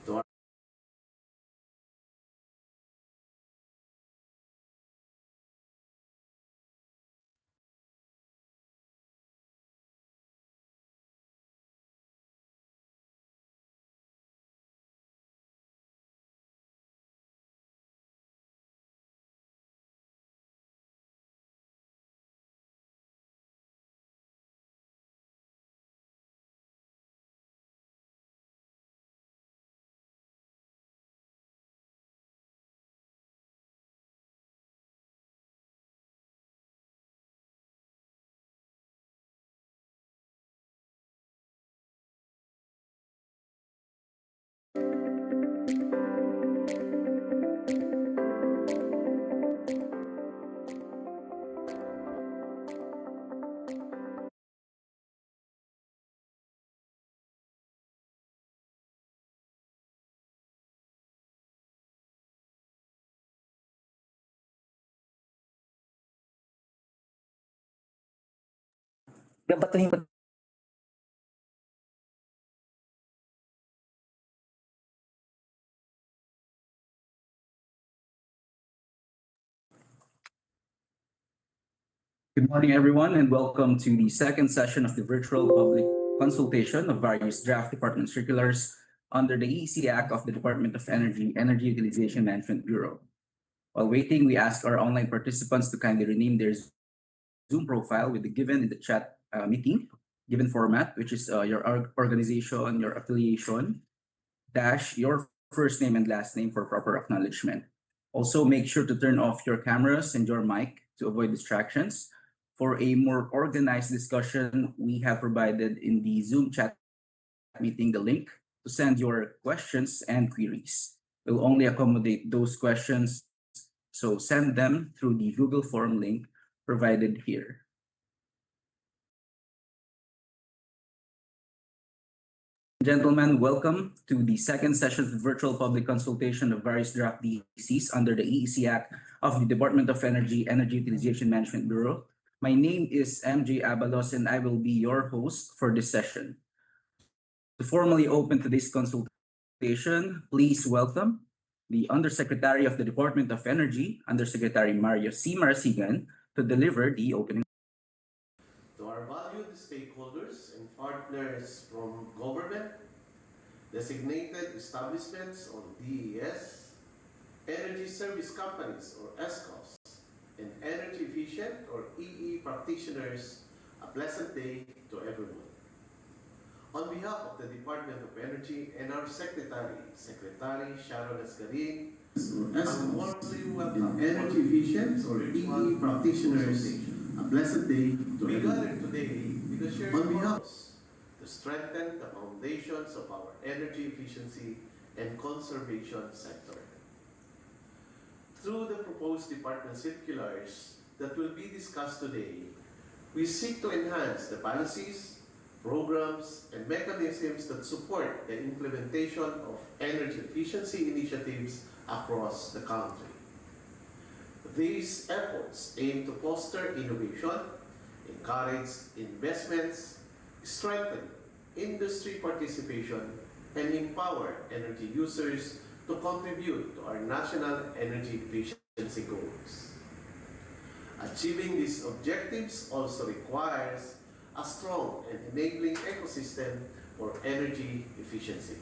to our Babatuhin mo. Good morning, everyone, and welcome to the second session of the virtual public consultation of various draft department circulars under the EC Act of the Department of Energy, Energy Utilization Management Bureau. While waiting, we ask our online participants to kindly rename their Zoom profile with the given in the chat meeting, given format, which is your organization, your affiliation, dash your first name and last name for proper acknowledgement. Also, make sure to turn off your cameras and your mic to avoid distractions. For a more organized discussion, we have provided in the Zoom chat meeting the link to send your questions and queries. We'll only accommodate those questions, so send them through the Google form link provided here. Gentlemen, welcome to the second session of the virtual public consultation of various draft DCs under the EEC Act of the Department of Energy, Energy Utilization Management Bureau. My name is MJ Abalos and I will be your host for this session. To formally open today's consultation, please welcome the Undersecretary of the Department of Energy, Undersecretary Mario C. Marasigan, to deliver the opening. to our valued stakeholders and partners from government, designated establishments or DES, energy service companies or ESCOs, and energy efficient or EE practitioners, a pleasant day to everyone. On behalf of the Department of Energy and our Secretary Sharon Escarin, I warmly welcome energy efficient or EE practitioners, a blessed day to everyone. We gather today with a shared purpose to strengthen the foundations of our energy efficiency and conservation sector. Through the proposed department circulars that will be discussed today, we seek to enhance the policies, programs, and mechanisms that support the implementation of energy efficiency initiatives across the country. These efforts aim to foster innovation, encourage investments, strengthen industry participation, and empower energy users to contribute to our national energy efficiency goals. Achieving these objectives also requires a strong and enabling ecosystem for energy efficiency.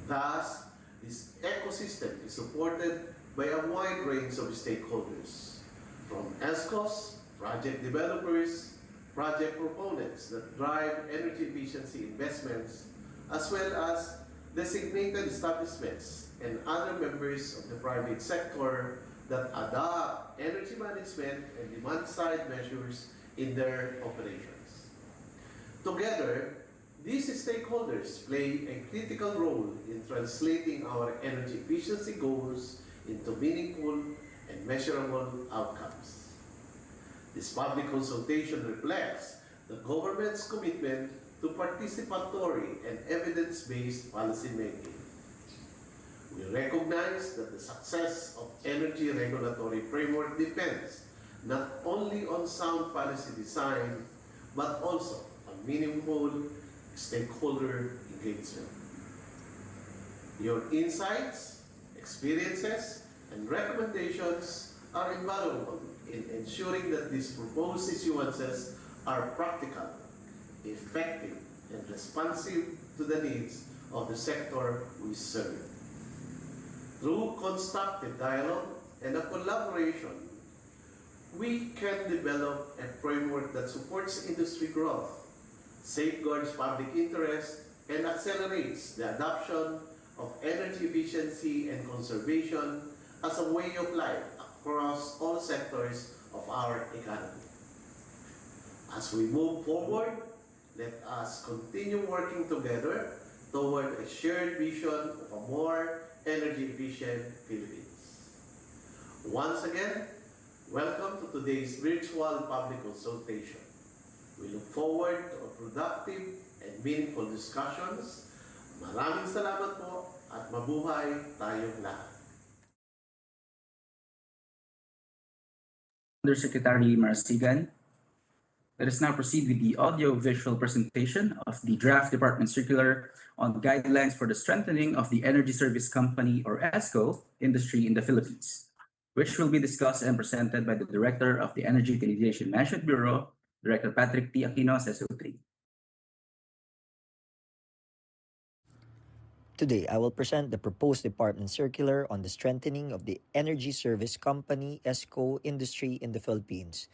Thus, this ecosystem is supported by a wide range of stakeholders, from ESCOs, project developers, project proponents that drive energy efficiency investments, as well as designated establishments and other members of the private sector that adopt energy management and demand-side measures in their operations. Together, these stakeholders play a critical role in translating our energy efficiency goals into meaningful and measurable outcomes. This public consultation reflects the government's commitment to participatory and evidence-based policymaking. We recognize that the success of energy regulatory framework depends not only on sound policy design, but also on meaningful stakeholder engagement. Your insights, experiences, and recommendations are invaluable in ensuring that these proposed issuances are practical, effective, and responsive to the needs of the sector we serve. Through constructive dialogue and a collaboration, we can develop a framework that supports industry growth, safeguards public interest, and accelerates the adoption of energy efficiency and conservation as a way of life across all sectors of our economy. As we move forward, let us continue working together toward a shared vision of a more energy efficient Philippines. Once again, welcome to today's virtual public consultation. We look forward to a productive and meaningful discussions. Maraming salamat po at mabuhay tayong lahat. Undersecretary Marasigan. Let us now proceed with the audio-visual presentation of the draft department circular on guidelines for the strengthening of the Energy Service Company, or ESCO, industry in the Philippines, which will be discussed and presented by the Director of the Energy Utilization Management Bureau, Director Patrick T. Aquino, SSO3. Today, I will present the proposed department circular on the strengthening of the Energy Service Company, ESCO, industry in the Philippines.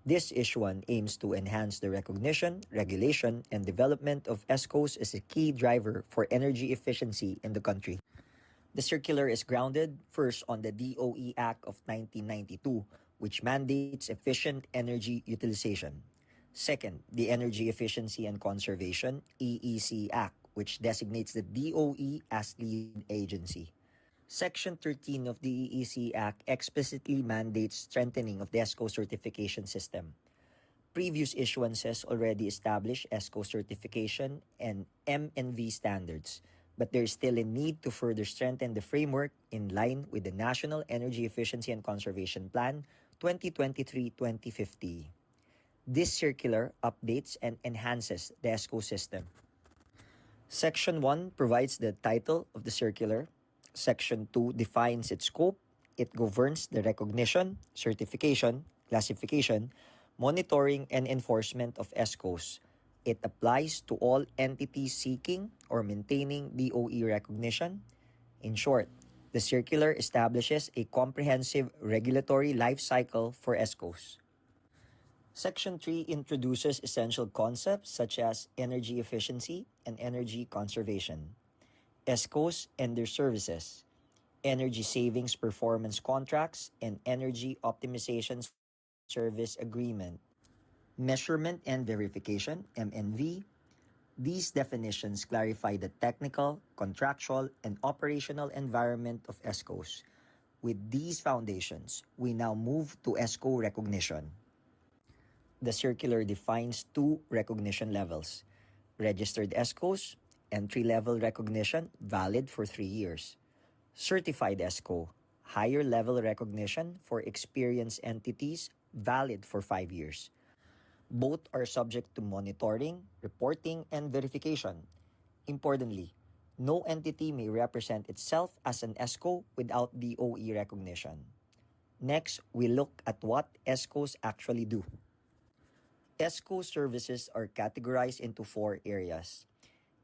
This issuance aims to enhance the recognition, regulation, and development of ESCOs as a key driver for energy efficiency in the country. The circular is grounded first on the DOE Act of 1992, which mandates efficient energy utilization. Second, the Energy Efficiency and Conservation (EEC) Act, which designates the DOE as lead agency. Section 13 of the EEC Act explicitly mandates strengthening of the ESCO certification system. Previous issuances already established ESCO certification and M&V standards, but there is still a need to further strengthen the framework in line with the National Energy Efficiency and Conservation Plan 2023-2050. This circular updates and enhances the ESCO system. Section 1 provides the title of the circular. Section 2 defines its scope. It governs the recognition, certification, classification, monitoring, and enforcement of ESCOs. It applies to all entities seeking or maintaining DOE recognition. In short, the circular establishes a comprehensive regulatory life cycle for ESCOs. Section 3 introduces essential concepts such as energy efficiency and energy conservation, ESCOs and their services, energy savings performance contracts and energy optimization service agreement, measurement and verification, MNV. These definitions clarify the technical, contractual, and operational environment of ESCOs. With these foundations, we now move to ESCO recognition. The circular defines two recognition levels: registered ESCOs, entry-level recognition valid for 3 years; certified ESCO, higher-level recognition for experienced entities valid for 5 years. Both are subject to monitoring, reporting, and verification. Importantly, no entity may represent itself as an ESCO without DOE recognition. Next, we look at what ESCOs actually do. ESCO services are categorized into 4 areas: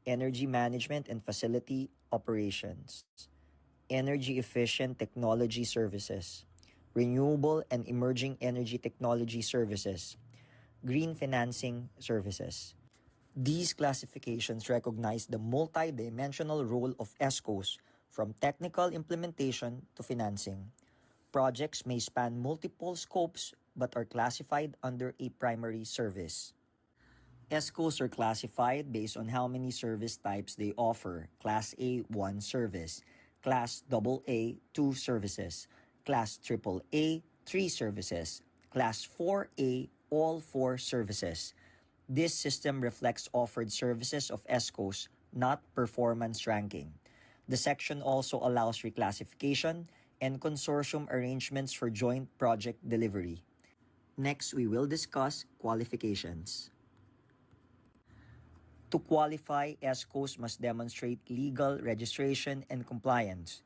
energy management and facility operations, energy efficient technology services, renewable and emerging energy technology services, green financing services. These classifications recognize the multi-dimensional role of ESCOs, from technical implementation to financing. Projects may span multiple scopes but are classified under a primary service. ESCOs are classified based on how many service types they offer: Class A, 1 service; Class AA, 2 services; Class AAA, 3 services; Class 4A, all 4 services. This system reflects offered services of ESCOs, not performance ranking. The section also allows reclassification and consortium arrangements for joint project delivery. Next, we will discuss qualifications. To qualify, ESCOs must demonstrate legal registration and compliance,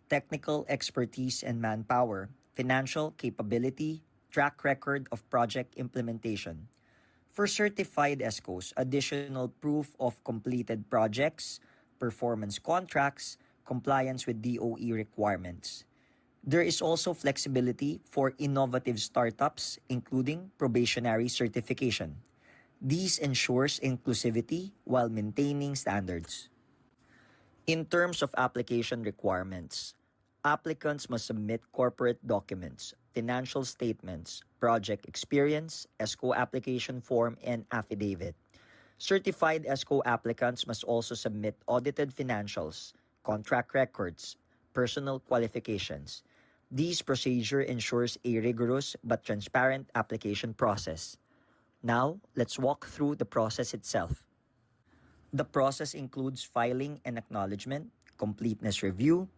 technical expertise and manpower, financial capability, track record of project implementation. For certified ESCOs, additional proof of completed projects, performance contracts, compliance with DOE requirements. There is also flexibility for innovative startups, including probationary certification. These ensures inclusivity while maintaining standards. In terms of application requirements, applicants must submit corporate documents, financial statements, project experience, ESCO application form, and affidavit. Certified ESCO applicants must also submit audited financials, contract records, personal qualifications. This procedure ensures a rigorous but transparent application process. Now, let's walk through the process itself. The process includes filing and acknowledgement, completeness review,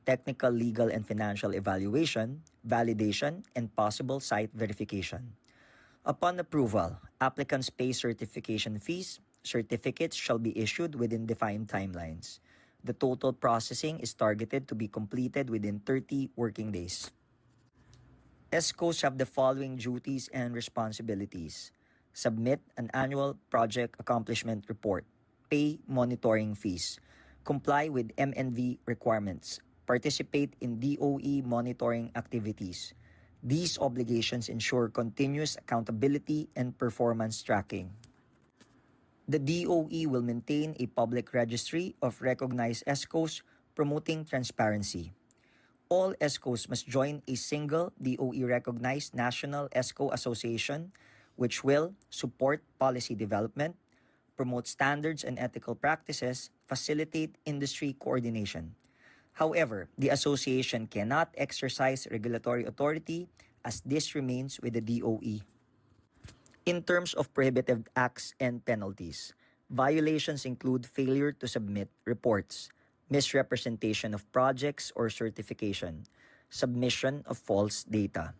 technical, legal, and financial evaluation, validation, and possible site verification. Upon approval, applicants pay certification fees. Certificates shall be issued within defined timelines. The total processing is targeted to be completed within 30 working days. ESCOs have the following duties and responsibilities. Submit an annual project accomplishment report. Pay monitoring fees. Comply with MNV requirements. Participate in DOE monitoring activities. These obligations ensure continuous accountability and performance tracking. The DOE will maintain a public registry of recognized ESCOs promoting transparency. All ESCOs must join a single DOE-recognized National ESCO Association, which will support policy development, promote standards and ethical practices, facilitate industry coordination. However, the association cannot exercise regulatory authority as this remains with the DOE. In terms of prohibitive acts and penalties, violations include failure to submit reports, misrepresentation of projects or certification, submission of false data.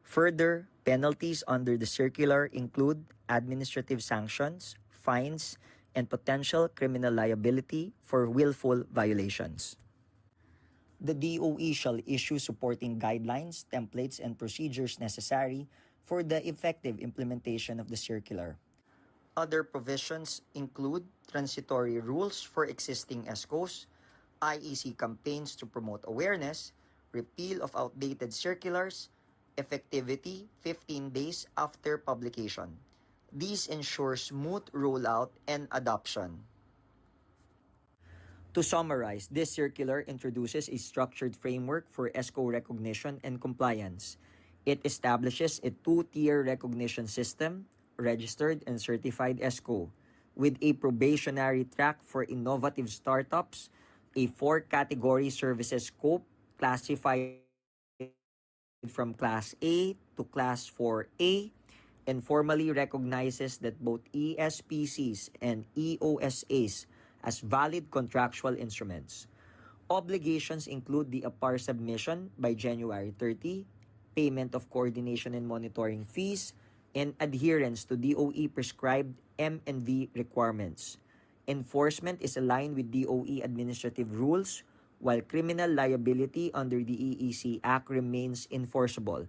Further, penalties under the circular include administrative sanctions, fines, and potential criminal liability for willful violations. The DOE shall issue supporting guidelines, templates, and procedures necessary for the effective implementation of the circular. Other provisions include transitory rules for existing ESCOs, IEC campaigns to promote awareness, repeal of outdated circulars, effectivity 15 days after publication. This ensures smooth rollout and adoption. To summarize, this circular introduces a structured framework for ESCO recognition and compliance. It establishes a two-tier recognition system, registered and certified ESCO, with a probationary track for innovative startups, a four-category services scope classified from Class A to Class 4A, and formally recognizes that both ESPCs and EOSAs as valid contractual instruments. Obligations include the APAR submission by January 30, payment of coordination and monitoring fees, and adherence to DOE prescribed M&V requirements. Enforcement is aligned with DOE administrative rules, while criminal liability under the EEC Act remains enforceable.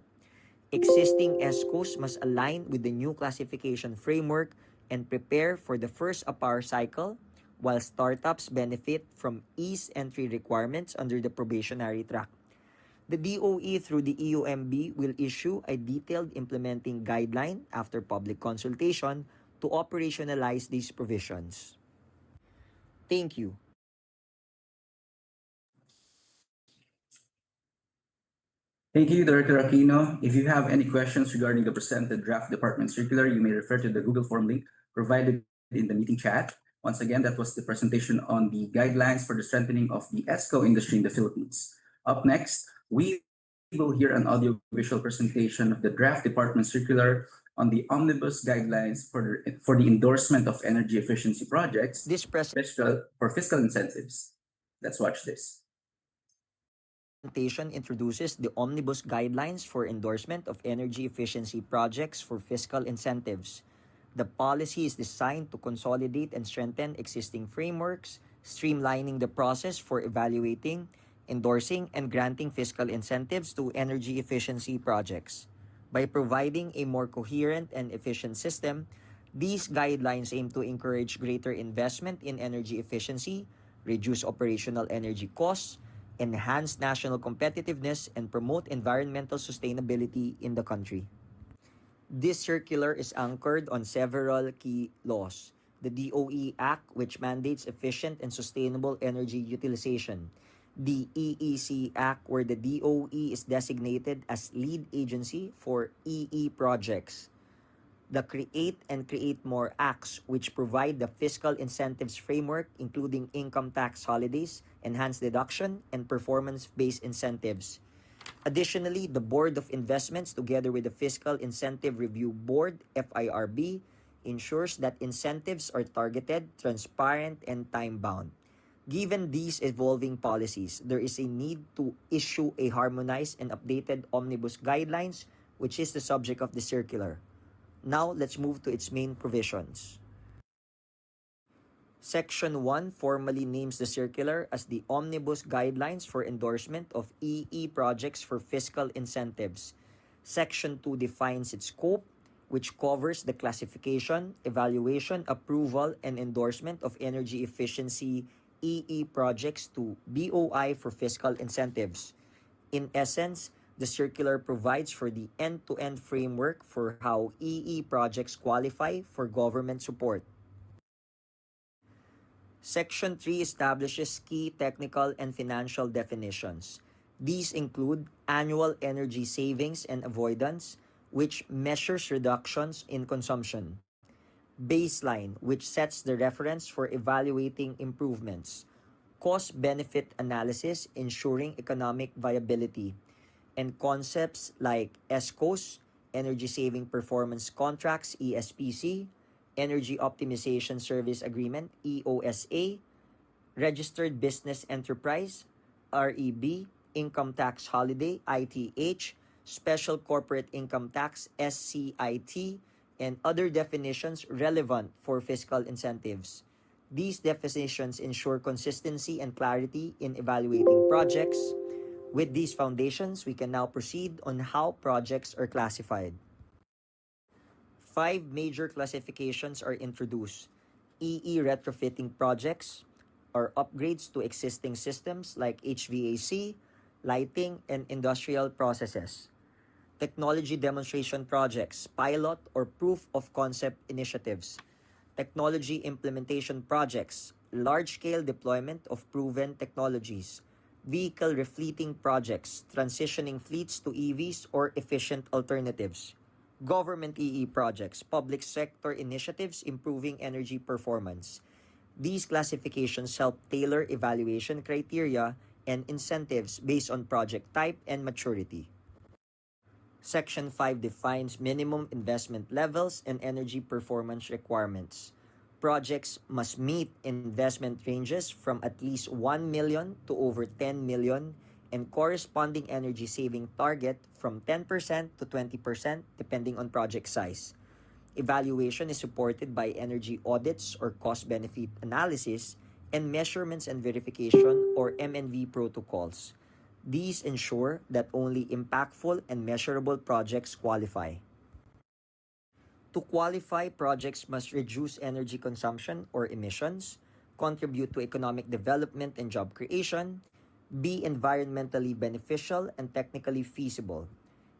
Existing ESCOs must align with the new classification framework and prepare for the first APAR cycle, while startups benefit from ease entry requirements under the probationary track. The DOE through the EOMB will issue a detailed implementing guideline after public consultation to operationalize these provisions. Thank you. Thank you, Director Aquino. If you have any questions regarding the presented draft department circular, you may refer to the Google form link provided in the meeting chat. Once again, that was the presentation on the guidelines for the strengthening of the ESCO industry in the Philippines. Up next, we will hear an audio-visual presentation of the draft department circular on the omnibus guidelines for the endorsement of energy efficiency projects This for fiscal incentives. Let's watch this. presentation introduces the Omnibus Guidelines for Endorsement of Energy Efficiency Projects for Fiscal Incentives. The policy is designed to consolidate and strengthen existing frameworks, streamlining the process for evaluating, endorsing, and granting fiscal incentives to energy efficiency projects. By providing a more coherent and efficient system, these guidelines aim to encourage greater investment in energy efficiency, reduce operational energy costs, enhance national competitiveness, and promote environmental sustainability in the country. This circular is anchored on several key laws. The DOE Act, which mandates efficient and sustainable energy utilization. The EEC Act, where the DOE is designated as lead agency for EE projects. The Create and Create More Acts, which provide the fiscal incentives framework, including income tax holidays, enhanced deduction, and performance-based incentives. Additionally, the Board of Investments, together with the Fiscal Incentive Review Board, FIRB, ensures that incentives are targeted, transparent, and time-bound. Given these evolving policies, there is a need to issue a harmonized and updated omnibus guidelines, which is the subject of the circular. Now, let's move to its main provisions. Section 1 formally names the circular as the Omnibus Guidelines for Endorsement of EE Projects for Fiscal Incentives. Section 2 defines its scope, which covers the classification, evaluation, approval, and endorsement of energy efficiency EE projects to BOI for fiscal incentives. In essence, the circular provides for the end-to-end framework for how EE projects qualify for government support. Section 3 establishes key technical and financial definitions. These include annual energy savings and avoidance, which measures reductions in consumption. Baseline, which sets the reference for evaluating improvements. Cost-benefit analysis, ensuring economic viability. And concepts like ESCOs, Energy Saving Performance Contracts, ESPC, Energy Optimization Service Agreement, EOSA, Registered Business Enterprise, REB, Income Tax Holiday, ITH, Special Corporate Income Tax, SCIT, and other definitions relevant for fiscal incentives. These definitions ensure consistency and clarity in evaluating projects. With these foundations, we can now proceed on how projects are classified. 5 major classifications are introduced. EE retrofitting projects are upgrades to existing systems like HVAC, lighting, and industrial processes. Technology demonstration projects, pilot or proof of concept initiatives. Technology implementation projects, large-scale deployment of proven technologies. Vehicle refleeting projects, transitioning fleets to EVs or efficient alternatives. Government EE projects, public sector initiatives improving energy performance. These classifications help tailor evaluation criteria and incentives based on project type and maturity. Section 5 defines minimum investment levels and energy performance requirements. Projects must meet investment ranges from at least 1 million to over 10 million and corresponding energy saving target from 10% to 20% depending on project size. Evaluation is supported by energy audits or cost-benefit analysis and measurements and verification or MNV protocols. These ensure that only impactful and measurable projects qualify. To qualify, projects must reduce energy consumption or emissions, contribute to economic development and job creation, be environmentally beneficial and technically feasible.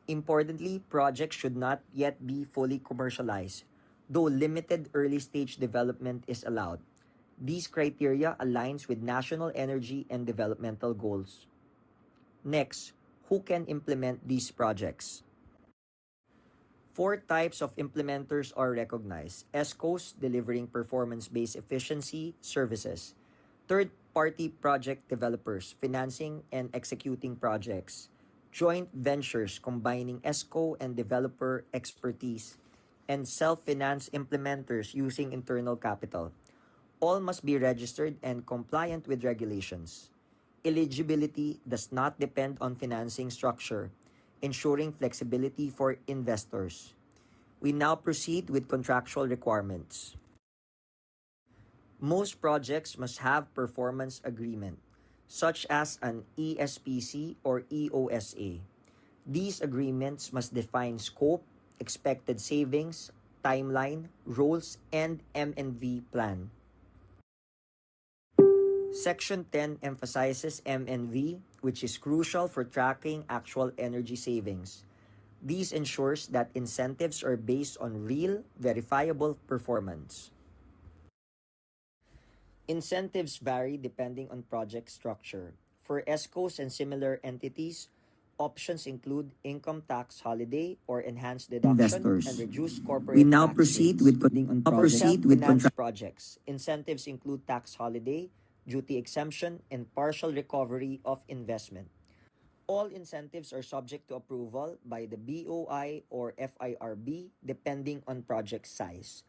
Importantly, projects should not yet be fully commercialized, though limited early-stage development is allowed. These criteria aligns with national energy and developmental goals. Next, who can implement these projects? 4 types of implementers are recognized. ESCOs, delivering performance-based efficiency services. Third-party project developers, financing and executing projects. Joint ventures, combining ESCO and developer expertise. And self-finance implementers using internal capital. All must be registered and compliant with regulations. Eligibility does not depend on financing structure, ensuring flexibility for investors. We now proceed with contractual requirements. Most projects must have performance agreement, such as an ESPC or EOSA. These agreements must define scope, expected savings, timeline, roles, and M&V plan. Section 10 emphasizes M&V, which is crucial for tracking actual energy savings. This ensures that incentives are based on real, verifiable performance. Incentives vary depending on project structure. For ESCOs and similar entities, options include income tax holiday or enhanced deduction Investors. and reduced corporate We now tax proceed rates. with For proceed with self-financed projects, incentives include tax holiday, duty exemption, and partial recovery of investment. All incentives are subject to approval by the BOI or FIRB depending on project size.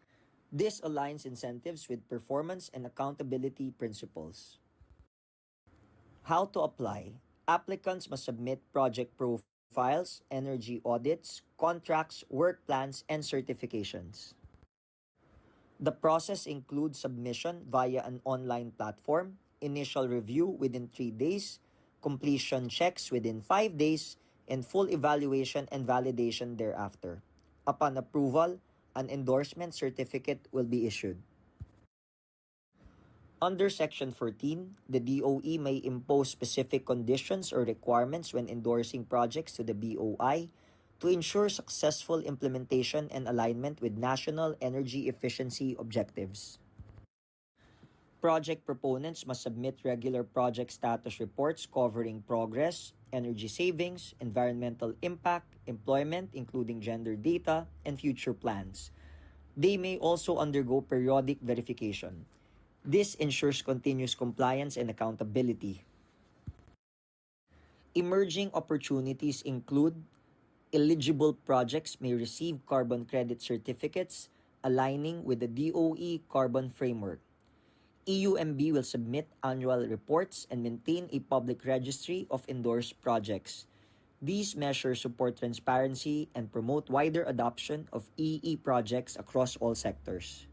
This aligns incentives with performance and accountability principles. How to apply? Applicants must submit project profiles, energy audits, contracts, work plans, and certifications. The process includes submission via an online platform, initial review within 3 days, completion checks within 5 days, and full evaluation and validation thereafter. Upon approval, an endorsement certificate will be issued. Under Section 14, the DOE may impose specific conditions or requirements when endorsing projects to the BOI to ensure successful implementation and alignment with national energy efficiency objectives. Project proponents must submit regular project status reports covering progress, energy savings, environmental impact, employment including gender data, and future plans. They may also undergo periodic verification. This ensures continuous compliance and accountability. Emerging opportunities include eligible projects may receive carbon credit certificates aligning with the DOE carbon framework. EUMB will submit annual reports and maintain a public registry of endorsed projects. These measures support transparency and promote wider adoption of EE projects across all sectors.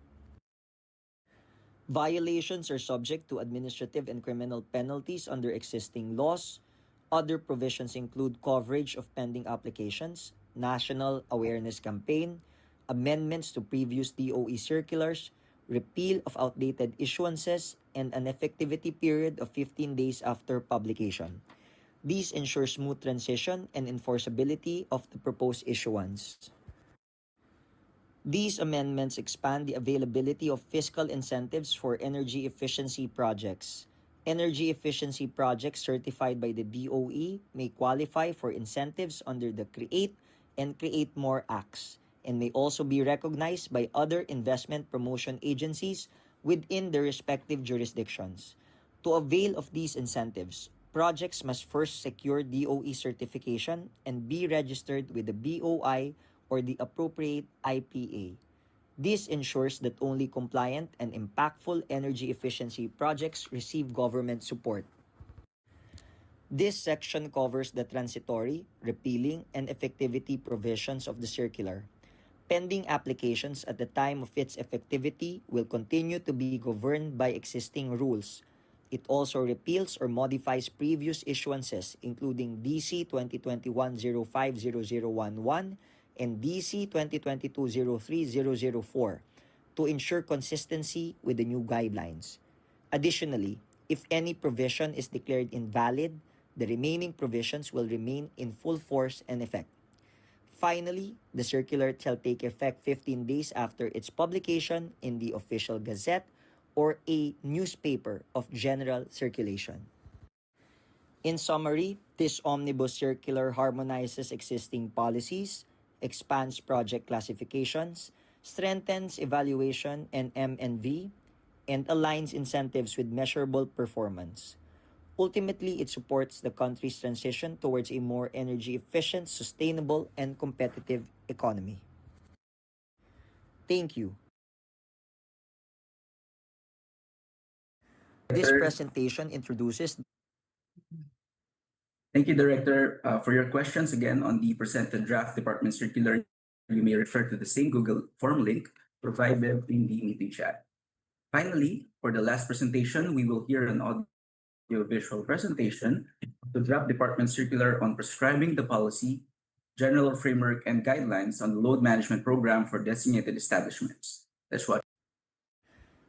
Violations are subject to administrative and criminal penalties under existing laws. Other provisions include coverage of pending applications, national awareness campaign, amendments to previous DOE circulars, repeal of outdated issuances, and an effectivity period of 15 days after publication. These ensure smooth transition and enforceability of the proposed issuance. These amendments expand the availability of fiscal incentives for energy efficiency projects. Energy efficiency projects certified by the DOE may qualify for incentives under the CREATE and CREATE More Acts and may also be recognized by other investment promotion agencies within their respective jurisdictions. To avail of these incentives, projects must first secure DOE certification and be registered with the BOI or the appropriate IPA. This ensures that only compliant and impactful energy efficiency projects receive government support. This section covers the transitory, repealing, and effectivity provisions of the circular. Pending applications at the time of its effectivity will continue to be governed by existing rules. It also repeals or modifies previous issuances, including DC 2021-050011 and DC 2022-03-004, to ensure consistency with the new guidelines. Additionally, if any provision is declared invalid, the remaining provisions will remain in full force and effect. Finally, the circular shall take effect 15 days after its publication in the Official Gazette or a newspaper of general circulation. In summary, this omnibus circular harmonizes existing policies, expands project classifications, strengthens evaluation and M&V, and aligns incentives with measurable performance. Ultimately, it supports the country's transition towards a more energy efficient, sustainable, and competitive economy. Thank you. This presentation introduces. Thank you, Director, for your questions again on the presented draft department circular. you may refer to the same Google form link provided in the meeting chat. Finally, for the last presentation, we will hear an audio-visual presentation of the draft department circular on prescribing the policy, general framework, and guidelines on the load management program for designated establishments. Let's watch.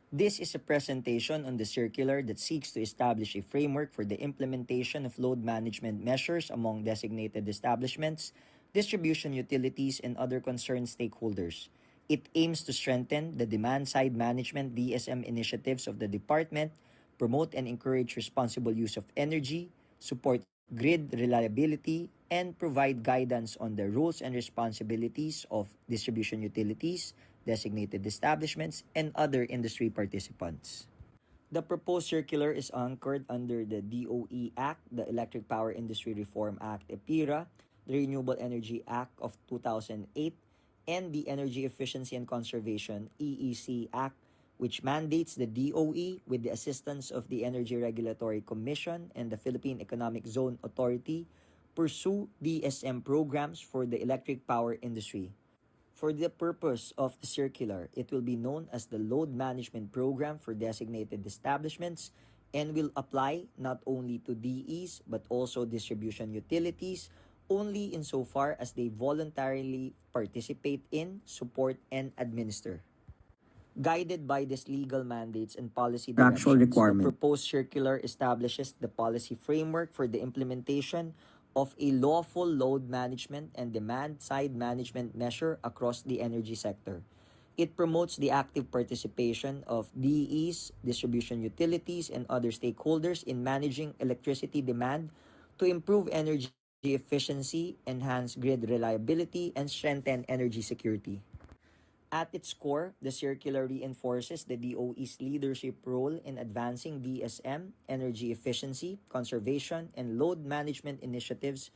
This is a presentation on the circular that seeks to establish a framework for the implementation of load management measures among designated establishments, distribution utilities, and other concerned stakeholders. It aims to strengthen the demand-side management DSM initiatives of the department, promote and encourage responsible use of energy, support grid reliability, and provide guidance on the rules and responsibilities of distribution utilities, designated establishments, and other industry participants. The proposed circular is anchored under the DOE Act, the Electric Power Industry Reform Act, EPIRA, the Renewable Energy Act of 2008, and the Energy Efficiency and Conservation EEC Act, which mandates the DOE, with the assistance of the Energy Regulatory Commission and the Philippine Economic Zone Authority, pursue DSM programs for the electric power industry. For the purpose of the circular, it will be known as the Load Management Program for Designated Establishments and will apply not only to DEs but also distribution utilities only insofar as they voluntarily participate in, support, and administer. Guided by these legal mandates and policy Actual directions, the requirement. proposed circular establishes the policy framework for the implementation of a lawful load management and demand-side management measure across the energy sector. It promotes the active participation of DEs, distribution utilities, and other stakeholders in managing electricity demand to improve energy efficiency, enhance grid reliability, and strengthen energy security. At its core, the circular reinforces the DOE's leadership role in advancing DSM, energy efficiency, conservation, and load management initiatives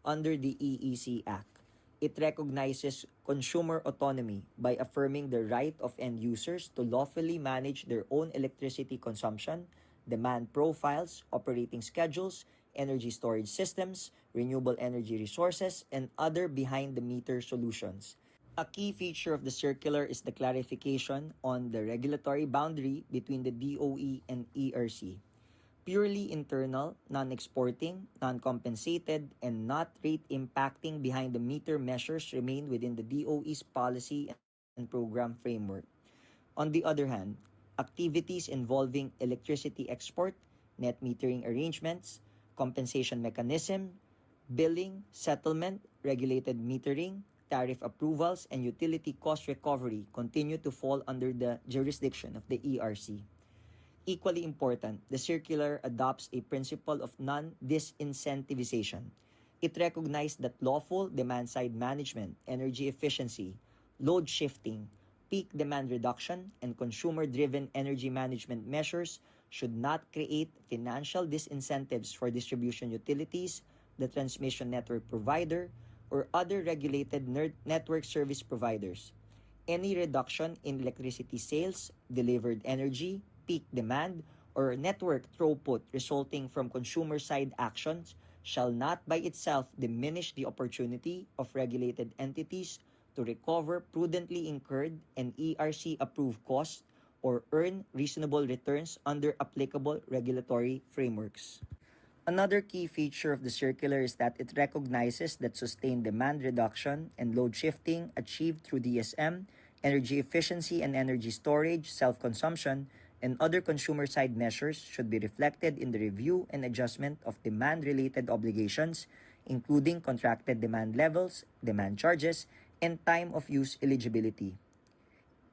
under the EEC Act. It recognizes consumer autonomy by affirming the right of end users to lawfully manage their own electricity consumption, demand profiles, operating schedules, energy storage systems, renewable energy resources, and other behind-the-meter solutions. A key feature of the circular is the clarification on the regulatory boundary between the DOE and ERC. Purely internal, non-exporting, non-compensated, and not rate-impacting behind-the-meter measures remain within the DOE's policy and program framework. On the other hand, activities involving electricity export, net metering arrangements, compensation mechanism, billing, settlement, regulated metering, tariff approvals, and utility cost recovery continue to fall under the jurisdiction of the ERC. Equally important, the circular adopts a principle of non-disincentivization. It recognized that lawful demand-side management, energy efficiency, load shifting, peak demand reduction, and consumer-driven energy management measures should not create financial disincentives for distribution utilities, the transmission network provider, or other regulated network service providers. Any reduction in electricity sales, delivered energy, peak demand, or network throughput resulting from consumer-side actions shall not by itself diminish the opportunity of regulated entities to recover prudently incurred and ERC-approved costs or earn reasonable returns under applicable regulatory frameworks. Another key feature of the circular is that it recognizes that sustained demand reduction and load shifting achieved through DSM, energy efficiency and energy storage, self-consumption, and other consumer-side measures should be reflected in the review and adjustment of demand-related obligations, including contracted demand levels, demand charges, and time of use eligibility.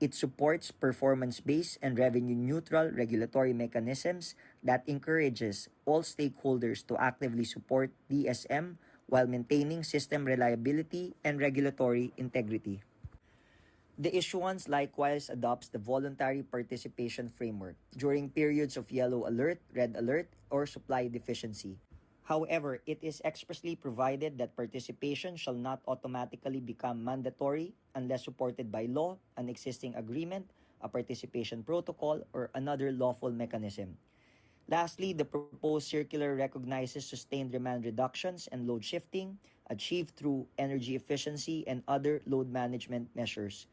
It supports performance-based and revenue-neutral regulatory mechanisms that encourages all stakeholders to actively support DSM while maintaining system reliability and regulatory integrity. The issuance likewise adopts the voluntary participation framework during periods of yellow alert, red alert, or supply deficiency. However, it is expressly provided that participation shall not automatically become mandatory unless supported by law, an existing agreement, a participation protocol, or another lawful mechanism. Lastly, the proposed circular recognizes sustained demand reductions and load shifting achieved through energy efficiency and other load management measures.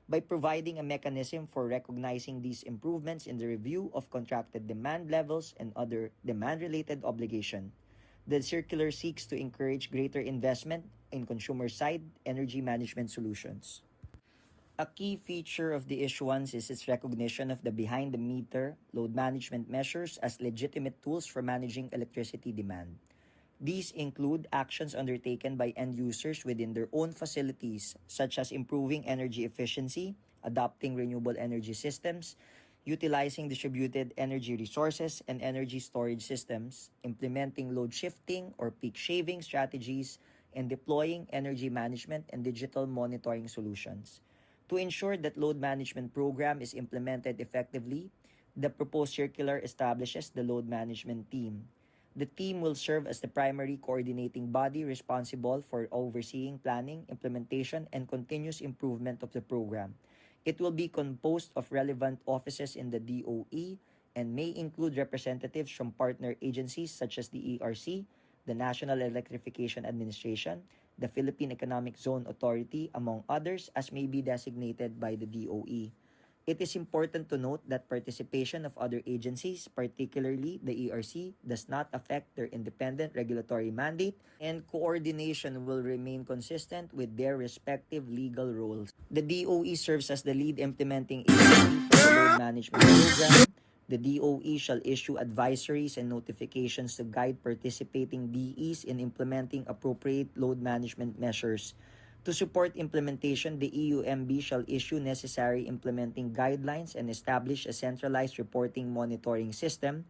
By providing a mechanism for recognizing these improvements in the review of contracted demand levels and other demand-related obligation, the circular seeks to encourage greater investment in consumer-side energy management solutions. A key feature of the issuance is its recognition of the behind-the-meter load management measures as legitimate tools for managing electricity demand. These include actions undertaken by end users within their own facilities, such as improving energy efficiency, adopting renewable energy systems, utilizing distributed energy resources and energy storage systems, implementing load shifting or peak shaving strategies, and deploying energy management and digital monitoring solutions. To ensure that load management program is implemented effectively, the proposed circular establishes the load management team. The team will serve as the primary coordinating body responsible for overseeing planning, implementation, and continuous improvement of the program. It will be composed of relevant offices in the DOE and may include representatives from partner agencies such as the ERC, the National Electrification Administration, the Philippine Economic Zone Authority, among others, as may be designated by the DOE. It is important to note that participation of other agencies, particularly the ERC, does not affect their independent regulatory mandate, and coordination will remain consistent with their respective legal roles. The DOE serves as the lead implementing agency for the load management program. The DOE shall issue advisories and notifications to guide participating DEs in implementing appropriate load management measures. To support implementation, the EUMB shall issue necessary implementing guidelines and establish a centralized reporting monitoring system,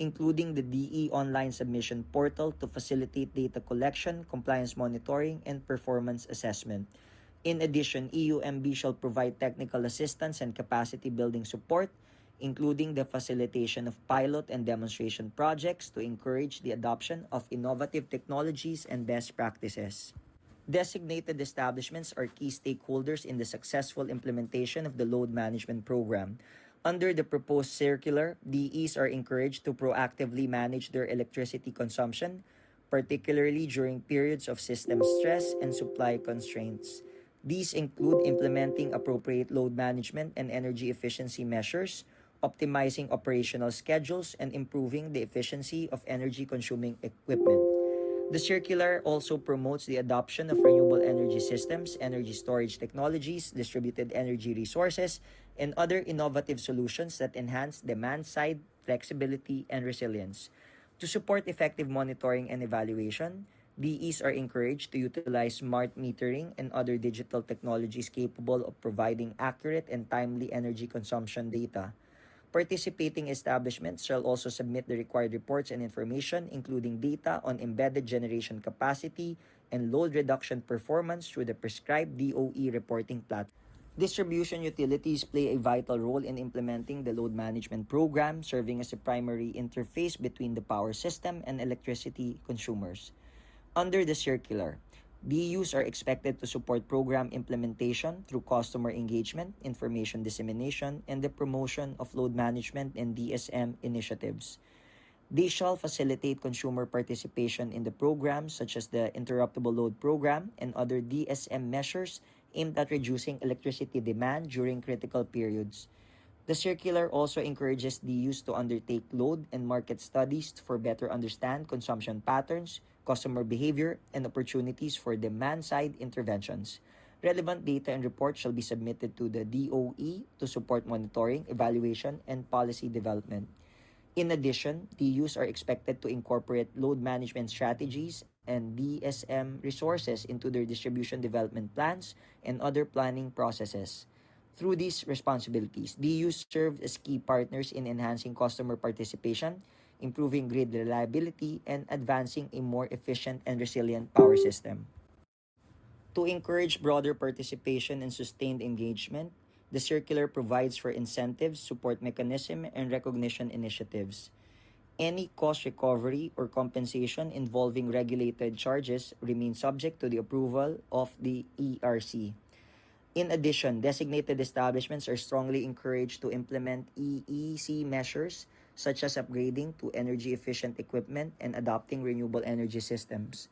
including the DE online submission portal to facilitate data collection, compliance monitoring, and performance assessment. In addition, EUMB shall provide technical assistance and capacity building support, including the facilitation of pilot and demonstration projects to encourage the adoption of innovative technologies and best practices. Designated establishments are key stakeholders in the successful implementation of the load management program. Under the proposed circular, DEs are encouraged to proactively manage their electricity consumption, particularly during periods of system stress and supply constraints. These include implementing appropriate load management and energy efficiency measures, optimizing operational schedules, and improving the efficiency of energy-consuming equipment. The circular also promotes the adoption of renewable energy systems, energy storage technologies, distributed energy resources, and other innovative solutions that enhance demand-side flexibility and resilience. To support effective monitoring and evaluation, DEs are encouraged to utilize smart metering and other digital technologies capable of providing accurate and timely energy consumption data. Participating establishments shall also submit the required reports and information, including data on embedded generation capacity and load reduction performance through the prescribed DOE reporting platform. Distribution utilities play a vital role in implementing the load management program, serving as a primary interface between the power system and electricity consumers. Under the circular, DUs are expected to support program implementation through customer engagement, information dissemination, and the promotion of load management and DSM initiatives. They shall facilitate consumer participation in the programs such as the Interruptible Load Program and other DSM measures aimed at reducing electricity demand during critical periods. The circular also encourages DUs to undertake load and market studies for better understand consumption patterns, customer behavior, and opportunities for demand-side interventions. Relevant data and reports shall be submitted to the DOE to support monitoring, evaluation, and policy development. In addition, DUs are expected to incorporate load management strategies and DSM resources into their distribution development plans and other planning processes. Through these responsibilities, DUs serve as key partners in enhancing customer participation, improving grid reliability, and advancing a more efficient and resilient power system. To encourage broader participation and sustained engagement, the circular provides for incentives, support mechanism, and recognition initiatives. Any cost recovery or compensation involving regulated charges remain subject to the approval of the ERC. In addition, designated establishments are strongly encouraged to implement EEC measures such as upgrading to energy-efficient equipment and adopting renewable energy systems.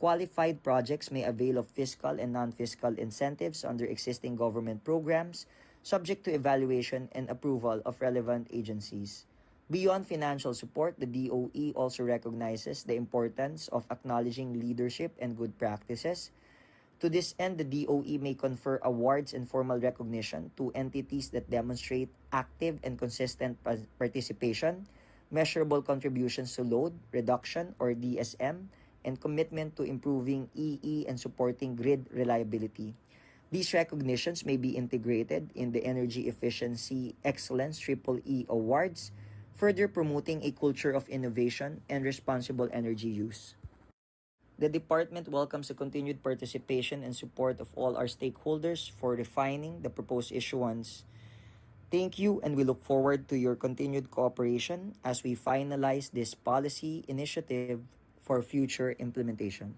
qualified projects may avail of fiscal and non-fiscal incentives under existing government programs, subject to evaluation and approval of relevant agencies. Beyond financial support, the DOE also recognizes the importance of acknowledging leadership and good practices. To this end, the DOE may confer awards and formal recognition to entities that demonstrate active and consistent participation, measurable contributions to load reduction or DSM, and commitment to improving EE and supporting grid reliability. These recognitions may be integrated in the Energy Efficiency Excellence EEE Awards, further promoting a culture of innovation and responsible energy use. The department welcomes the continued participation and support of all our stakeholders for refining the proposed issuance. Thank you, and we look forward to your continued cooperation as we finalize this policy initiative for future implementation.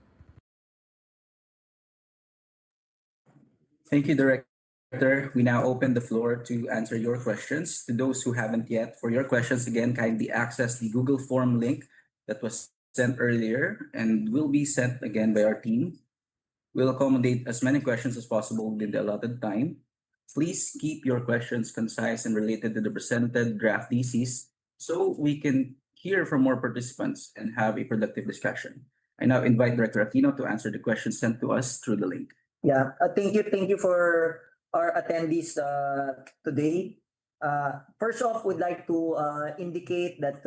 Thank you, Director. We now open the floor to answer your questions. To those who haven't yet, for your questions, again, kindly access the Google Form link that was sent earlier and will be sent again by our team. We'll accommodate as many questions as possible within the allotted time. Please keep your questions concise and related to the presented draft DCs so we can hear from more participants and have a productive discussion. I now invite Director Aquino to answer the questions sent to us through the link. Yeah, thank you for our attendees today. First off, we'd like to indicate that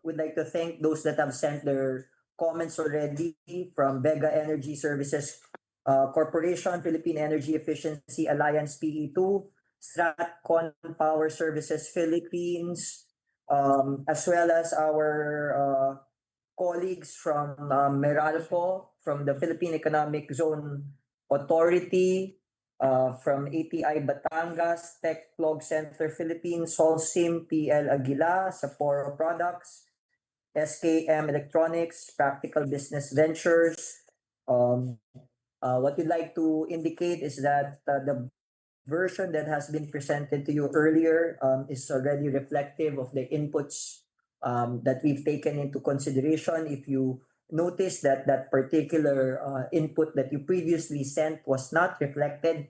we'd like to thank those that have sent their comments already from Vega Energy Services Corporation, Philippine Energy Efficiency Alliance PE2, Stratcon Power Services Philippines, as well as our colleagues from Meralco, from the Philippine Economic Zone Authority, from ATI Batangas, Techplog Center Philippines, Solsim, PL Aguila, Sapporo Products, SKM Electronics, Practical Business Ventures. What we'd like to indicate is that the version that has been presented to you earlier is already reflective of the inputs that we've taken into consideration. If you notice that that particular input that you previously sent was not reflected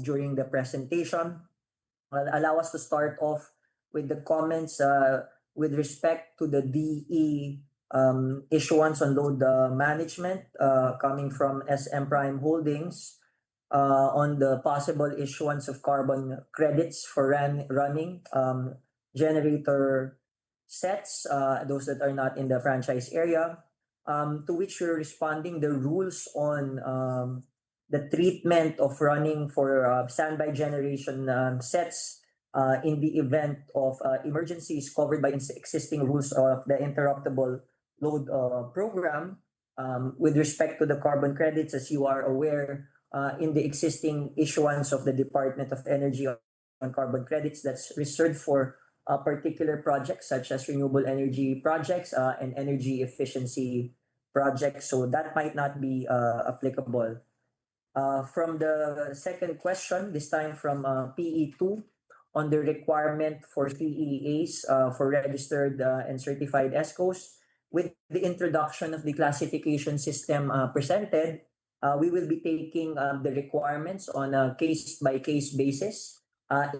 during the presentation, allow us to start off with the comments with respect to the DE issuance on load management coming from SM Prime Holdings on the possible issuance of carbon credits for running generator sets, those that are not in the franchise area, to which we're responding the rules on the treatment of running for standby generation sets in the event of emergencies covered by existing rules of the interruptible load program. With respect to the carbon credits, as you are aware, in the existing issuance of the Department of Energy on carbon credits, that's reserved for particular projects such as renewable energy projects and energy efficiency projects. So that might not be applicable. From the second question, this time from PE2, on the requirement for CEAs for registered and certified ESCOs. With the introduction of the classification system presented, we will be taking the requirements on a case-by-case basis.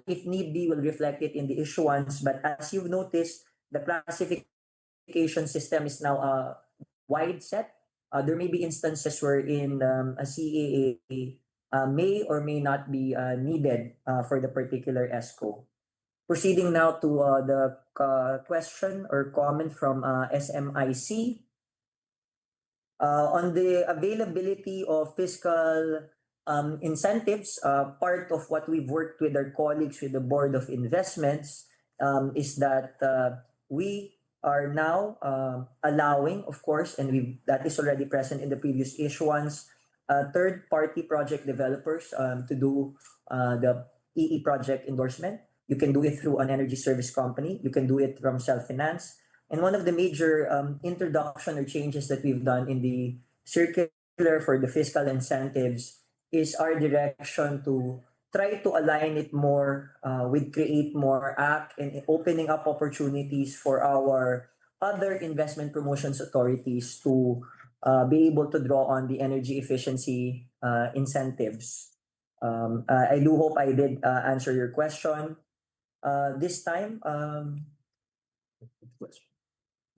If need be, we'll reflect it in the issuance. But as you've noticed, the classification system is now wide set. There may be instances wherein a CAA may or may not be needed for the particular ESCO. Proceeding now to the question or comment from SMIC. On the availability of fiscal incentives, part of what we've worked with our colleagues with the Board of Investments is that we are now allowing, of course, and that is already present in the previous issuance, third-party project developers to do the EE project endorsement. You can do it through an energy service company. You can do it from self-finance. And one of the major introduction or changes that we've done in the circular for the fiscal incentives is our direction to try to align it more with Create More Act and opening up opportunities for our other investment promotions authorities to be able to draw on the energy efficiency incentives. I do hope I did answer your question. This time,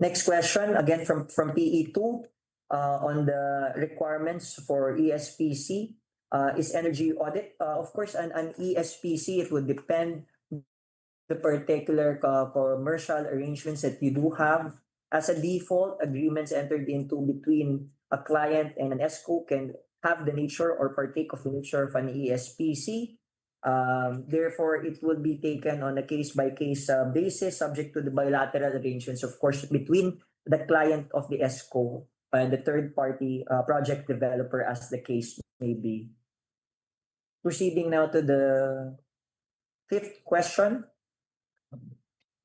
next question again from PE2 on the requirements for ESPC. Is energy audit? Of course, an ESPC, it would depend the particular commercial arrangements that you do have. As a default, agreements entered into between a client and an ESCO can have the nature or partake of the nature of an ESPC. Therefore, it will be taken on a case-by-case basis, subject to the bilateral arrangements, of course, between the client of the ESCO and the third-party project developer, as the case may be. Proceeding now to the fifth question.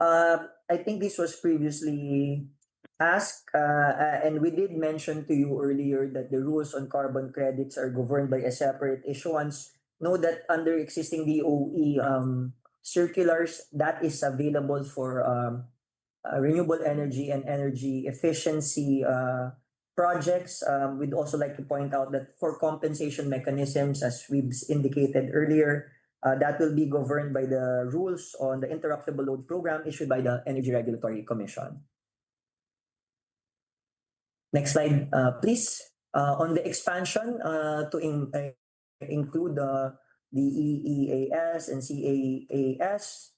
I think this was previously asked, and we did mention to you earlier that the rules on carbon credits are governed by a separate issuance. Know that under existing DOE circulars, that is available for renewable energy and energy efficiency projects. We'd also like to point out that for compensation mechanisms, as we've indicated earlier, that will be governed by the rules on the interruptible load program issued by the Energy Regulatory Commission. Next slide, please. On the expansion to include the EEAS and CAAS,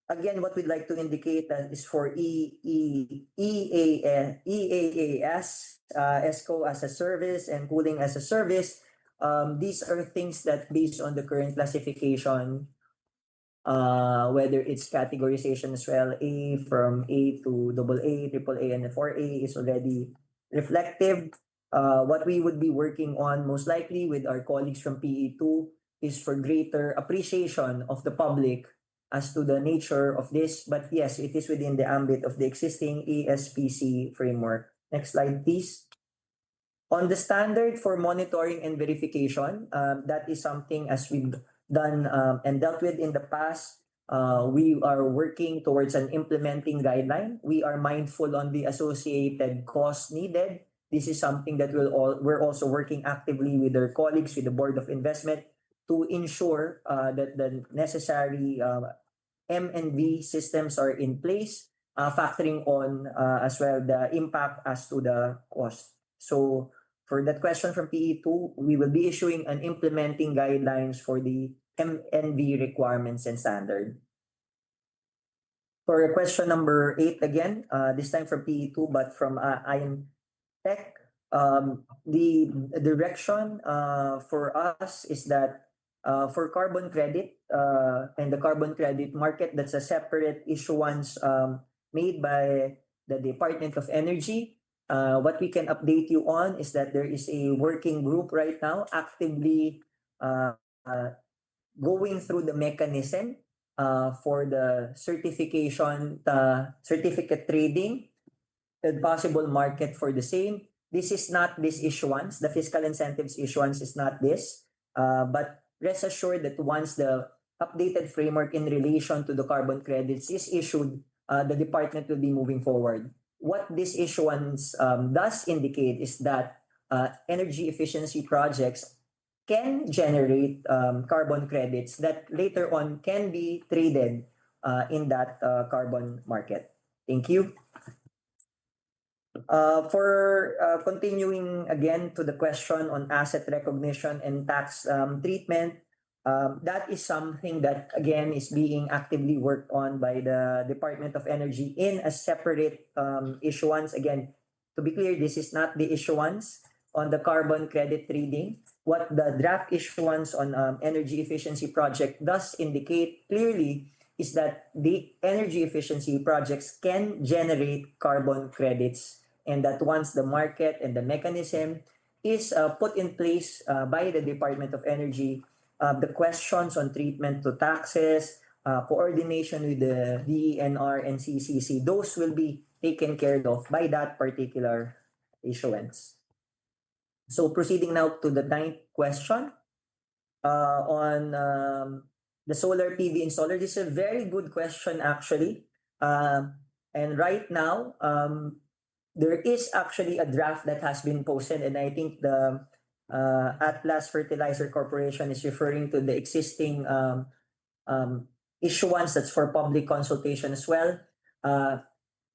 again, what we'd like to indicate is for EAAS, ESCO as a service and cooling as a service. These are things that based on the current classification, whether it's categorization as well, A from A to AA, AAA, and 4A is already reflective. What we would be working on most likely with our colleagues from PE2 is for greater appreciation of the public as to the nature of this. But yes, it is within the ambit of the existing ESPC framework. Next slide, please. On the standard for monitoring and verification, that is something as we've done and dealt with in the past. We are working towards an implementing guideline. We are mindful on the associated costs needed. This is something that we're also working actively with our colleagues with the Board of Investment to ensure that the necessary M&V systems are in place, factoring on as well the impact as to the cost. So for that question from PE2, we will be issuing an implementing guidelines for the M&V requirements and standard. For question number 8 again, this time from PE2 but from IM Tech, the direction for us is that for carbon credit and the carbon credit market, that's a separate issuance made by the Department of Energy. What we can update you on is that there is a working group right now actively going through the mechanism for the certification, certificate trading, and possible market for the same. This is not this issuance. The fiscal incentives issuance is not this. But rest assured that once the updated framework in relation to the carbon credits is issued, the department will be moving forward. What this issuance does indicate is that energy efficiency projects can generate carbon credits that later on can be traded in that carbon market. Thank you. For continuing again to the question on asset recognition and tax treatment, that is something that again is being actively worked on by the Department of Energy in a separate issuance. Again, to be clear, this is not the issuance on the carbon credit trading. What the draft issuance on energy efficiency project does indicate clearly is that the energy efficiency projects can generate carbon credits, and that once the market and the mechanism is put in place by the Department of Energy, the questions on treatment to taxes, coordination with the DENR and CCC, those will be taken care of by that particular issuance. So proceeding now to the 9th question on the solar PV installer. This is a very good question actually. And right now, there is actually a draft that has been posted, and I think the Atlas Fertilizer Corporation is referring to the existing issuance that's for public consultation as well.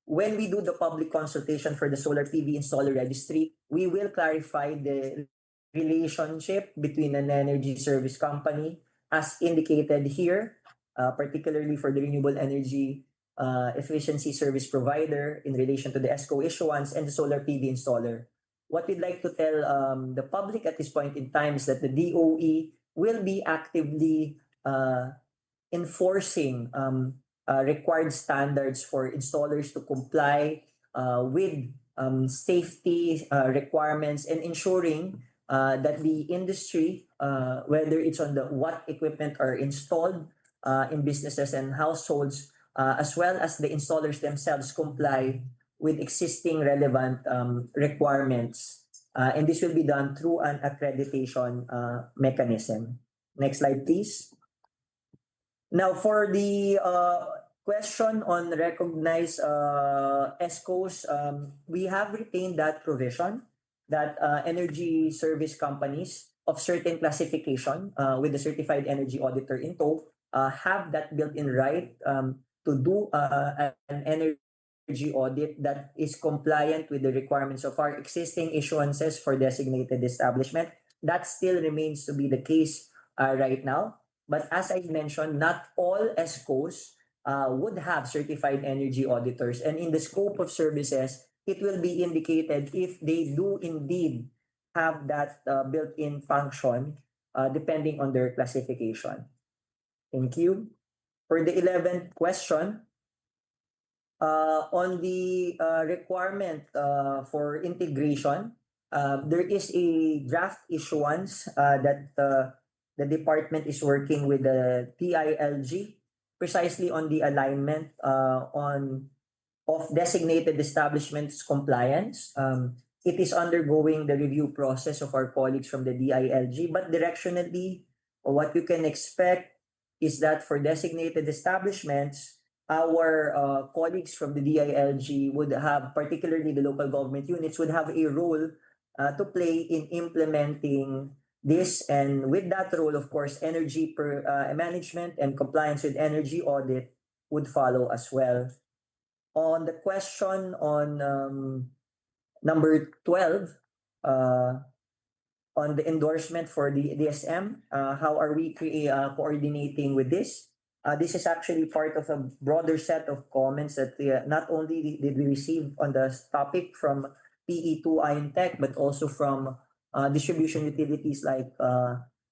When we do the public consultation for the solar PV installer registry, we will clarify the relationship between an energy service company as indicated here, particularly for the renewable energy efficiency service provider in relation to the ESCO issuance and the solar PV installer. What we'd like to tell the public at this point in time is that the DOE will be actively enforcing required standards for installers to comply with safety requirements and ensuring that the industry, whether it's on the what equipment are installed in businesses and households, as well as the installers themselves comply with existing relevant requirements. And this will be done through an accreditation mechanism. Next slide, please. Now, for the question on recognized ESCOs, we have retained that provision that energy service companies of certain classification with the certified energy auditor in tow have that built-in right to do an energy audit that is compliant with the requirements of our existing issuances for designated establishment. That still remains to be the case right now. But as I mentioned, not all ESCOs would have certified energy auditors. And in the scope of services, it will be indicated if they do indeed have that built-in function depending on their classification. Thank you. For the 11th question, on the requirement for integration, there is a draft issuance that the department is working with the TILG precisely on the alignment of designated establishments compliance. It is undergoing the review process of our colleagues from the DILG, but directionally, what you can expect is that for designated establishments, our colleagues from the DILG would have, particularly the local government units, would have a role to play in implementing this, and with that role, of course, energy management and compliance with energy audit would follow as well. On the question on number 12, on the endorsement for the DSM, how are we coordinating with this? This is actually part of a broader set of comments that not only did we receive on the topic from PE2 INTech, but also from distribution utilities like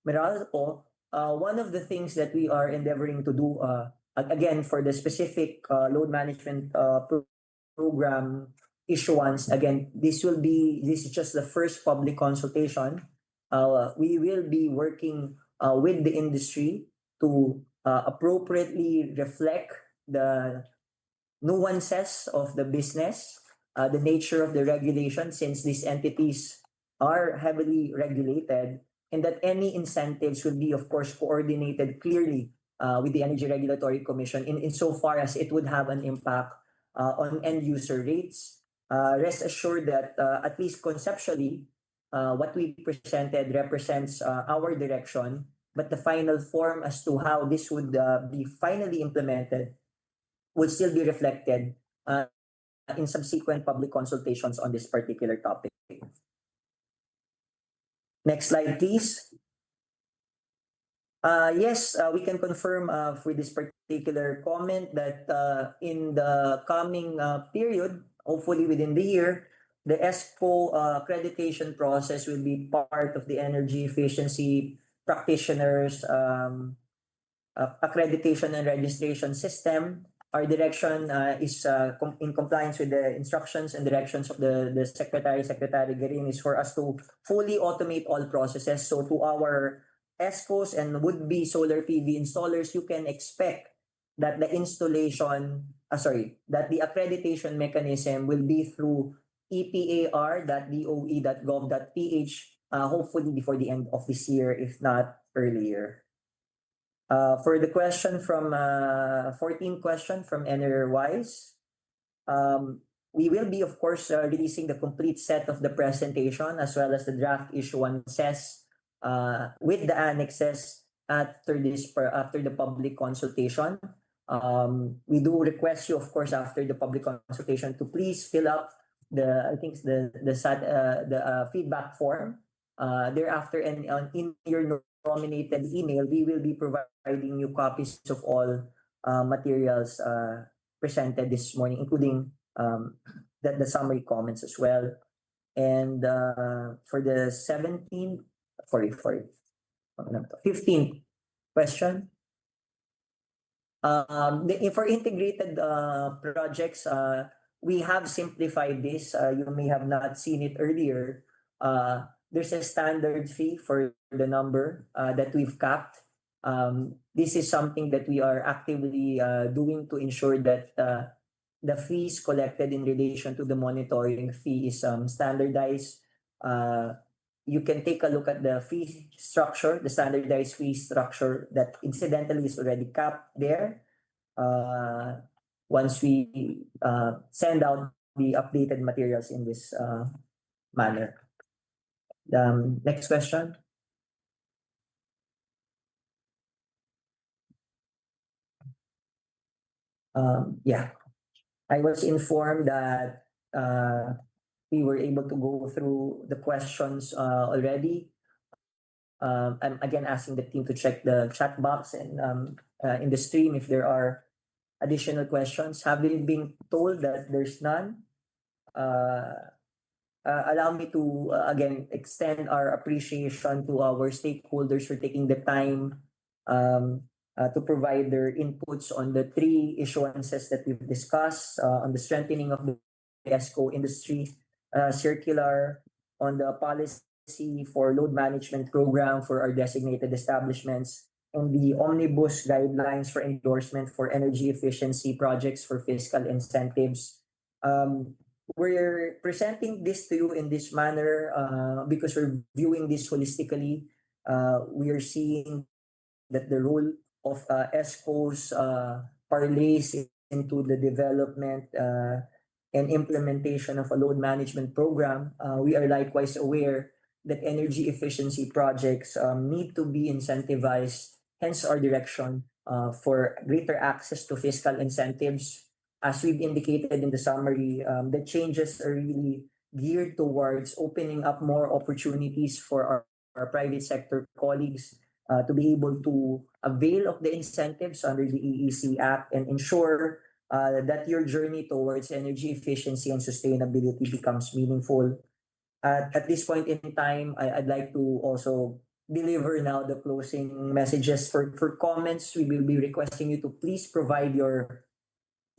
Meralco. One of the things that we are endeavoring to do, again, for the specific load management program issuance, again, this is just the first public consultation. We will be working with the industry to appropriately reflect the nuances of the business, the nature of the regulation, since these entities are heavily regulated, and that any incentives will be, of course, coordinated clearly with the Energy Regulatory Commission in so far as it would have an impact on end user rates. Rest assured that at least conceptually, what we presented represents our direction, but the final form as to how this would be finally implemented would still be reflected in subsequent public consultations on this particular topic. Next slide, please. Yes, we can confirm for this particular comment that in the coming period, hopefully within the year, the ESCO accreditation process will be part of the energy efficiency practitioners accreditation and registration system. Our direction is in compliance with the instructions and directions of the Secretary Garin, is for us to fully automate all processes. So to our ESCOs and would-be solar PV installers, you can expect that the accreditation mechanism will be through epar.doe.gov.ph, hopefully before the end of this year, if not earlier. For the question from 14 question from Enerwise, we will be, of course, releasing the complete set of the presentation as well as the draft issuances with the annexes after the public consultation. We do request you, of course, after the public consultation, to please fill up the feedback form. Thereafter, and in your nominated email, we will be providing you copies of all materials presented this morning, including the summary comments as well. And for the 15th question, for integrated projects, we have simplified this. You may have not seen it earlier. There's a standard fee for the number that we've capped. This is something that we are actively doing to ensure that the fees collected in relation to the monitoring fee is standardized. You can take a look at the fee structure, the standardized fee structure that incidentally is already capped there. Once we send out the updated materials in this manner. Next question. Yeah, I was informed that we were able to go through the questions already. I'm again asking the team to check the chat box and in the stream if there are additional questions. Having been told that there's none, allow me to again extend our appreciation to our stakeholders for taking the time to provide their inputs on the 3 issuances that we've discussed, on the strengthening of the ESCO industry circular, on the policy for load management program for our designated establishments, and the omnibus guidelines for endorsement for energy efficiency projects for fiscal incentives. We're presenting this to you in this manner because we're viewing this holistically. We are seeing that the role of ESCOs parlays into the development and implementation of a load management program. We are likewise aware that energy efficiency projects need to be incentivized, hence our direction for greater access to fiscal incentives. As we've indicated in the summary, the changes are really geared towards opening up more opportunities for our private sector colleagues to be able to avail of the incentives under the EEC Act and ensure that your journey towards energy efficiency and sustainability becomes meaningful. At this point in time, I'd like to also deliver now the closing messages. For comments, we will be requesting you to please provide your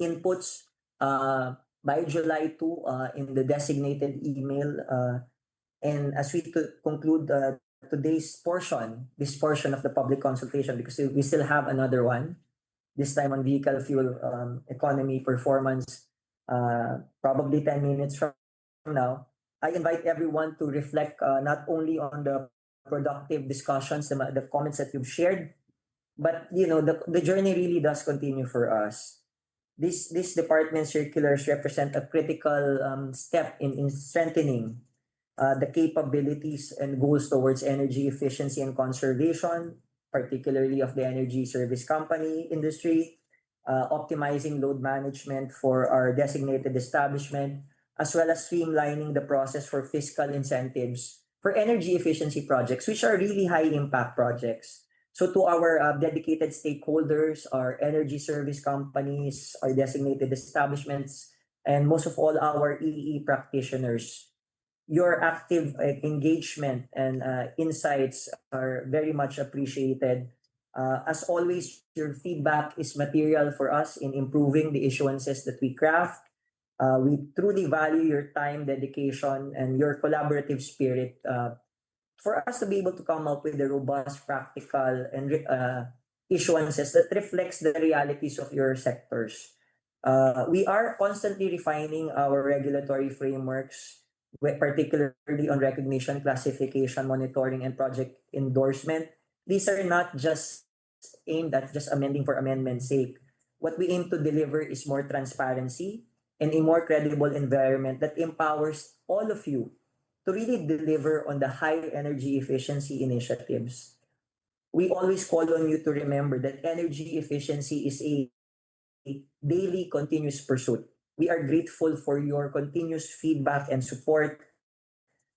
inputs by July 2 in the designated email. And as we conclude today's this portion of the public consultation, because we still have another one, this time on vehicle fuel economy performance, probably 10 minutes from now. I invite everyone to reflect not only on the productive discussions, the comments that you've shared, but the journey really does continue for us. These department circulars represent a critical step in strengthening the capabilities and goals towards energy efficiency and conservation, particularly of the energy service company industry, optimizing load management for our designated establishment, as well as streamlining the process for fiscal incentives for energy efficiency projects, which are really high impact projects. So to our dedicated stakeholders, our energy service companies, our designated establishments, and most of all our EE practitioners, your active engagement and insights are very much appreciated. As always, your feedback is material for us in improving the issuances that we craft. We truly value your time, dedication, and your collaborative spirit for us to be able to come up with a robust, practical, and issuances that reflects the realities of your sectors. We are constantly refining our regulatory frameworks, particularly on recognition, classification, monitoring, and project endorsement. These are not just aimed at just amending for amendment's sake. What we aim to deliver is more transparency and a more credible environment that empowers all of you to really deliver on the high energy efficiency initiatives. We always call on you to remember that energy efficiency is a daily continuous pursuit. We are grateful for your continuous feedback and support.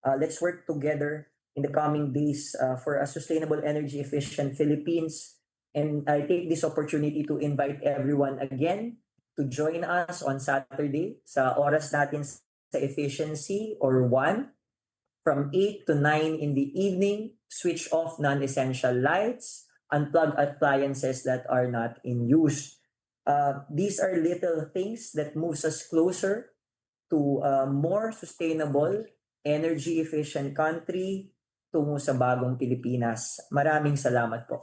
Let's work together in the coming days for a sustainable energy efficient Philippines. And I take this opportunity to invite everyone again to join us on Saturday sa oras natin sa efficiency or 1 from 8 to 9 in the evening. Switch off non-essential lights, unplug appliances that are not in use. These are little things that moves us closer to a more sustainable, energy efficient country tungo sa bagong Pilipinas. Maraming salamat po.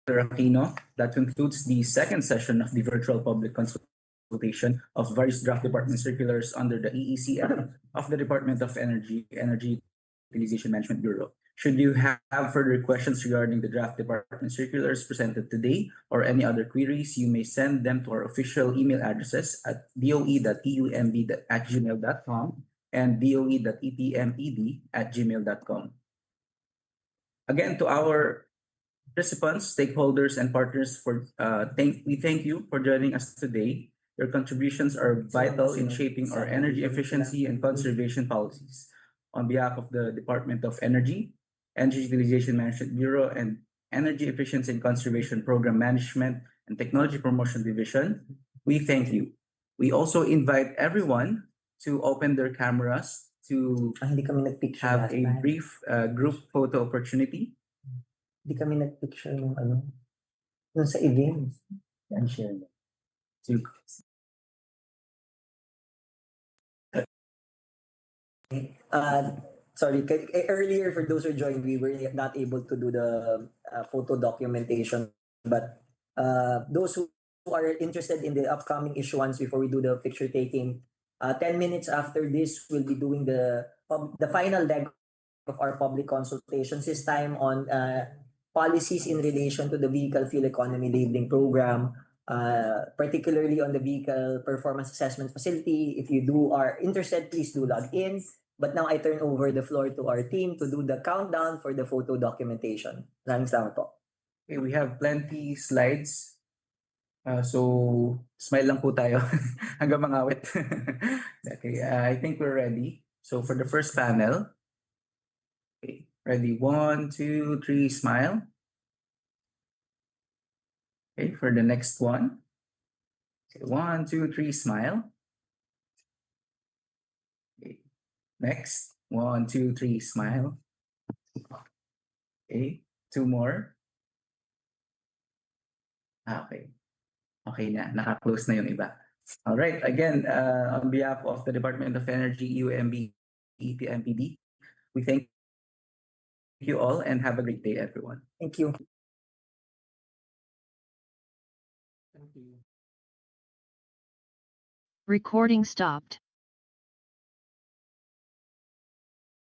Mr. Aquino, that concludes the second session of the virtual public consultation of various draft department circulars under the EEC Act of the Department of Energy Utilization Management Bureau. Should you have further questions regarding the draft department circulars presented today or any other queries, you may send them to our official email addresses at doe.tumb@gmail.com and doe.etmed@gmail.com. Again, to our participants, stakeholders, and partners, we thank you for joining us today. Your contributions are vital in shaping our energy efficiency and conservation policies. On behalf of the Department of Energy Utilization Management Bureau, and Energy Efficiency and Conservation Program Management and Technology Promotion Division, we thank you. We also invite everyone to open their cameras to Hindi kami nagpicture have last a time. brief group photo opportunity. Hindi kami nagpicture ng nung sa event. And share them. To Sorry, earlier for those who joined, we were not able to do the photo documentation. But those who are interested in the upcoming issuance before we do the picture taking, 10 minutes after this, we'll be doing the final leg of our public consultations, this time on policies in relation to the vehicle fuel economy labeling program, particularly on the vehicle performance assessment facility. If you are interested, please do log in. But now I turn over the floor to our team to do the countdown for the photo documentation. Maraming salamat po. Okay, we have plenty slides. So smile lang po tayo hanggang mangawit. Okay, I think we're ready. So for the first panel, okay, ready? 1, 2, 3, smile. Okay, for the next one. Okay, 1, 2, 3, smile. Okay, next. 1, 2, 3, smile. Okay, 2 more. Okay. Okay na, naka-close na yung iba. All right, again, on behalf of the Department of Energy, UMB, EPMPD, we thank you all and have a great day, everyone. Thank you. Recording stopped.